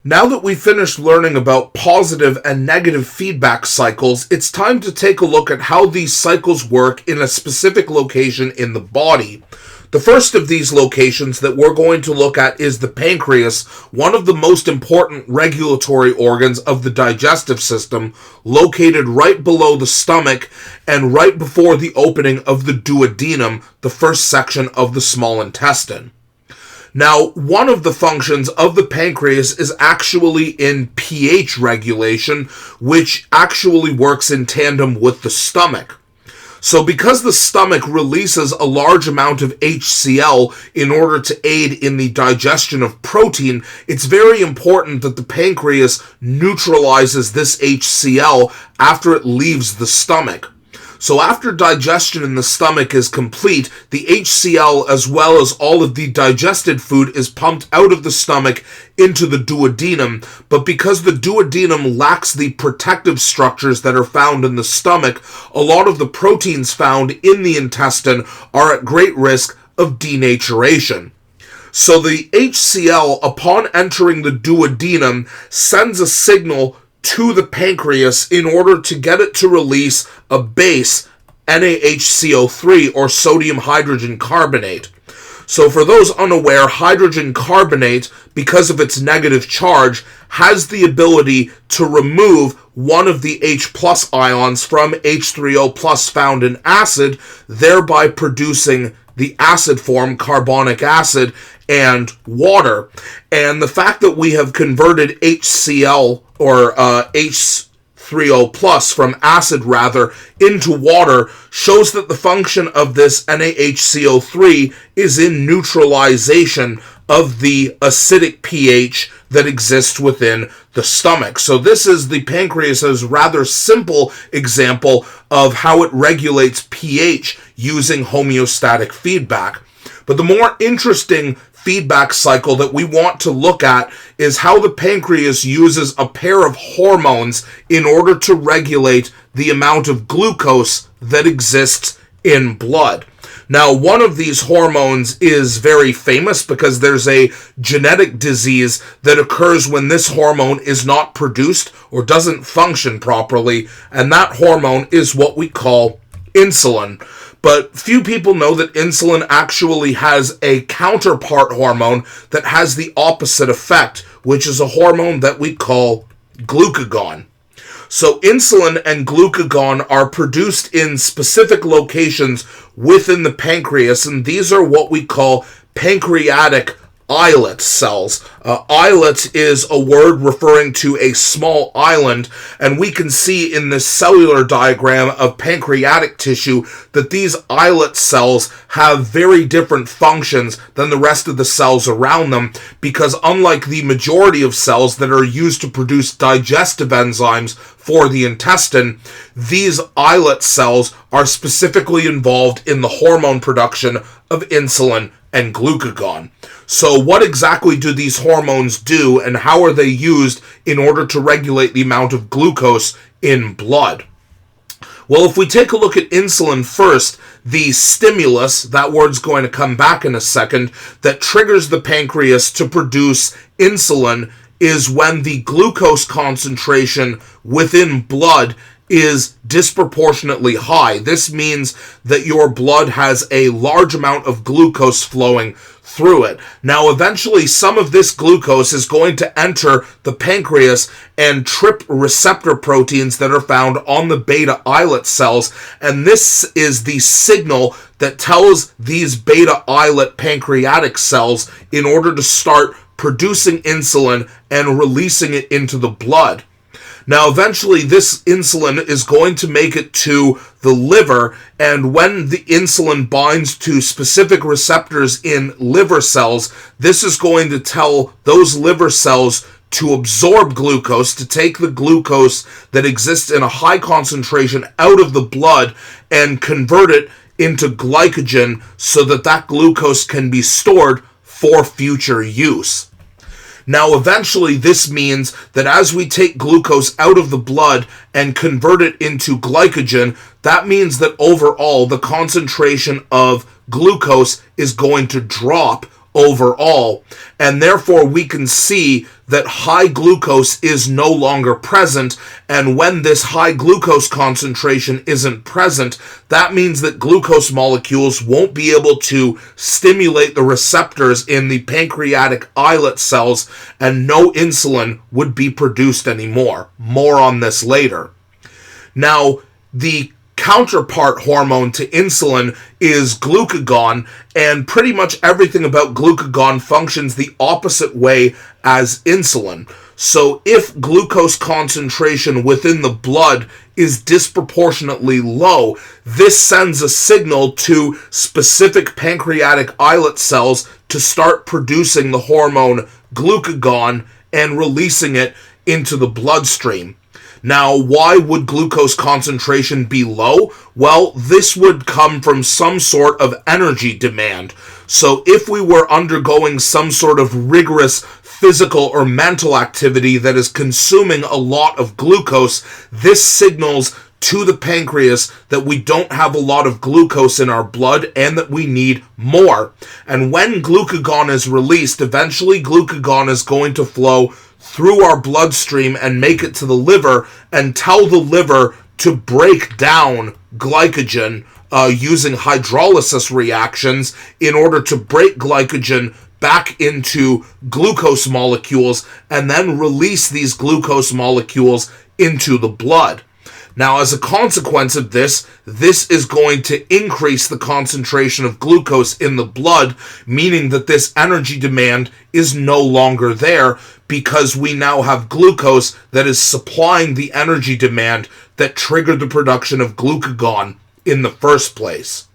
Now that we've finished learning about positive and negative feedback cycles, it's time to take a look at how these cycles work in a specific location in the body. The first of these locations that we're going to look at is the pancreas, one of the most important regulatory organs of the digestive system, located right below the stomach and right before the opening of the duodenum, the first section of the small intestine. Now, one of the functions of the pancreas is actually in pH regulation, which actually works in tandem with the stomach. So because the stomach releases a large amount of HCl in order to aid in the digestion of protein, it's very important that the pancreas neutralizes this HCl after it leaves the stomach. So after digestion in the stomach is complete, the HCl as well as all of the digested food is pumped out of the stomach into the duodenum, but because the duodenum lacks the protective structures that are found in the stomach, a lot of the proteins found in the intestine are at great risk of denaturation. So the HCl, upon entering the duodenum, sends a signal to the pancreas in order to get it to release a base, NaHCO3, or sodium hydrogen carbonate. So for those unaware, hydrogen carbonate, because of its negative charge, has the ability to remove one of the H plus ions from H3O plus found in acid, thereby producing the acid form, carbonic acid, and water. And the fact that we have converted HCl, or H3O plus from acid rather, into water shows that the function of this NaHCO3 is in neutralization of the acidic pH that exists within the stomach. So this is the pancreas's rather simple example of how it regulates pH using homeostatic feedback. But the more interesting feedback cycle that we want to look at is how the pancreas uses a pair of hormones in order to regulate the amount of glucose that exists in blood. Now, one of these hormones is very famous because there's a genetic disease that occurs when this hormone is not produced or doesn't function properly, and that hormone is what we call insulin. But few people know that insulin actually has a counterpart hormone that has the opposite effect, which is a hormone that we call glucagon. So insulin and glucagon are produced in specific locations within the pancreas, and these are what we call pancreatic islet cells. Islet is a word referring to a small island, and we can see in this cellular diagram of pancreatic tissue that these islet cells have very different functions than the rest of the cells around them, because unlike the majority of cells that are used to produce digestive enzymes for the intestine, these islet cells are specifically involved in the hormone production of insulin and glucagon. So what exactly do these hormones do, and how are they used in order to regulate the amount of glucose in blood? Well, if we take a look at insulin first, the stimulus, that word's going to come back in a second, that triggers the pancreas to produce insulin is when the glucose concentration within blood is disproportionately high. This means that your blood has a large amount of glucose flowing through it. Now, eventually, some of this glucose is going to enter the pancreas and trip receptor proteins that are found on the beta islet cells, and this is the signal that tells these beta islet pancreatic cells in order to start producing insulin and releasing it into the blood. Now, eventually, this insulin is going to make it to the liver, and when the insulin binds to specific receptors in liver cells, this is going to tell those liver cells to absorb glucose, to take the glucose that exists in a high concentration out of the blood and convert it into glycogen so that that glucose can be stored for future use. Now, eventually, this means that as we take glucose out of the blood and convert it into glycogen, that means that overall the concentration of glucose is going to drop overall, and therefore we can see that high glucose is no longer present, and when this high glucose concentration isn't present, that means that glucose molecules won't be able to stimulate the receptors in the pancreatic islet cells, and no insulin would be produced anymore. More on this later. Now, the counterpart hormone to insulin is glucagon, and pretty much everything about glucagon functions the opposite way as insulin. So if glucose concentration within the blood is disproportionately low, this sends a signal to specific pancreatic islet cells to start producing the hormone glucagon and releasing it into the bloodstream. Now, why would glucose concentration be low? Well, this would come from some sort of energy demand. So if we were undergoing some sort of rigorous physical or mental activity that is consuming a lot of glucose, this signals to the pancreas that we don't have a lot of glucose in our blood and that we need more. And when glucagon is released, eventually glucagon is going to flow through our bloodstream and make it to the liver and tell the liver to break down glycogen using hydrolysis reactions in order to break glycogen back into glucose molecules and then release these glucose molecules into the blood. Now, as a consequence of this is going to increase the concentration of glucose in the blood, meaning that this energy demand is no longer there because we now have glucose that is supplying the energy demand that triggered the production of glucagon in the first place.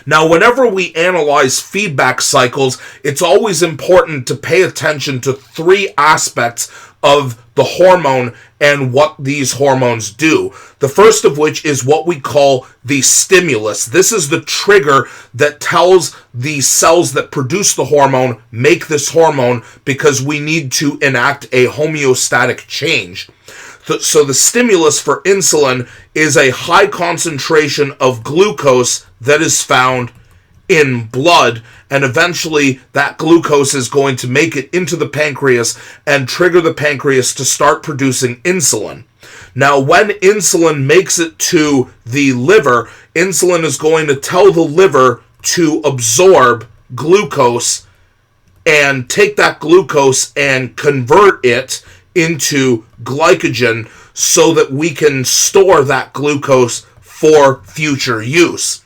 Now, whenever we analyze feedback cycles, it's always important to pay attention to three aspects of the hormone and what these hormones do. The first of which is what we call the stimulus. This is the trigger that tells the cells that produce the hormone, make this hormone, because we need to enact a homeostatic change. So the stimulus for insulin is a high concentration of glucose that is found in blood, and eventually that glucose is going to make it into the pancreas and trigger the pancreas to start producing insulin. Now, when insulin makes it to the liver, insulin is going to tell the liver to absorb glucose and take that glucose and convert it into glycogen so that we can store that glucose for future use.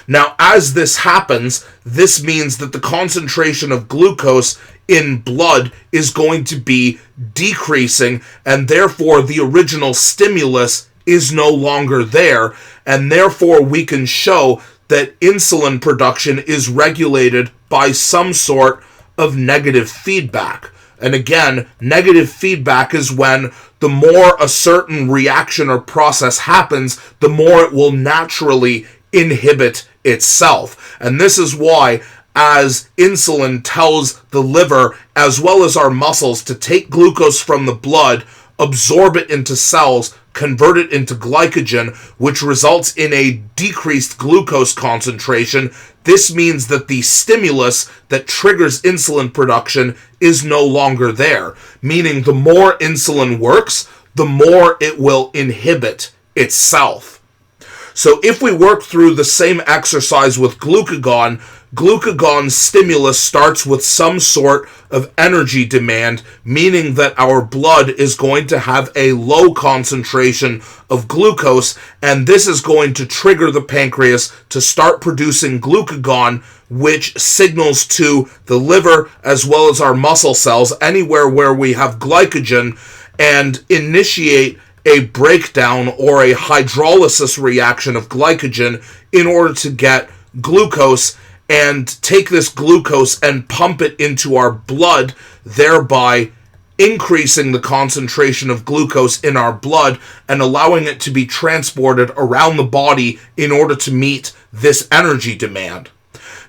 Now, as this happens, this means that the concentration of glucose in blood is going to be decreasing, and therefore the original stimulus is no longer there, and therefore we can show that insulin production is regulated by some sort of negative feedback. And again, negative feedback is when the more a certain reaction or process happens, the more it will naturally inhibit itself. And this is why, as insulin tells the liver as well as our muscles to take glucose from the blood, absorb it into cells, convert it into glycogen, which results in a decreased glucose concentration, this means that the stimulus that triggers insulin production is no longer there, meaning the more insulin works, the more it will inhibit itself. So if we work through the same exercise with glucagon, glucagon's stimulus starts with some sort of energy demand, meaning that our blood is going to have a low concentration of glucose, and this is going to trigger the pancreas to start producing glucagon, which signals to the liver as well as our muscle cells, anywhere where we have glycogen, and initiate a breakdown or a hydrolysis reaction of glycogen in order to get glucose and take this glucose and pump it into our blood, thereby increasing the concentration of glucose in our blood and allowing it to be transported around the body in order to meet this energy demand.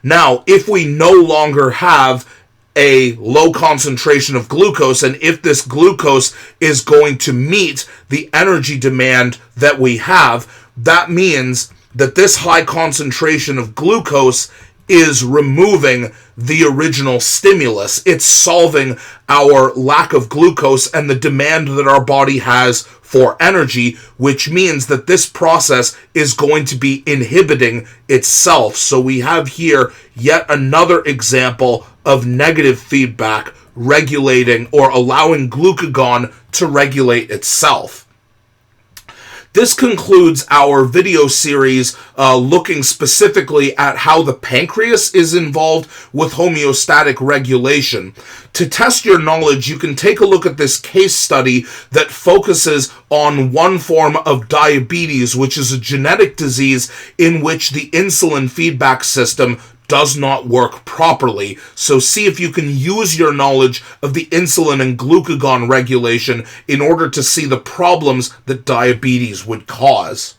Now, if we no longer have a low concentration of glucose, and if this glucose is going to meet the energy demand that we have, that means that this high concentration of glucose is removing the original stimulus. It's solving our lack of glucose and the demand that our body has for energy, which means that this process is going to be inhibiting itself. So we have here yet another example of negative feedback regulating or allowing glucagon to regulate itself. This concludes our video series looking specifically at how the pancreas is involved with homeostatic regulation. To test your knowledge, you can take a look at this case study that focuses on one form of diabetes, which is a genetic disease in which the insulin feedback system does not work properly. So see if you can use your knowledge of the insulin and glucagon regulation in order to see the problems that diabetes would cause.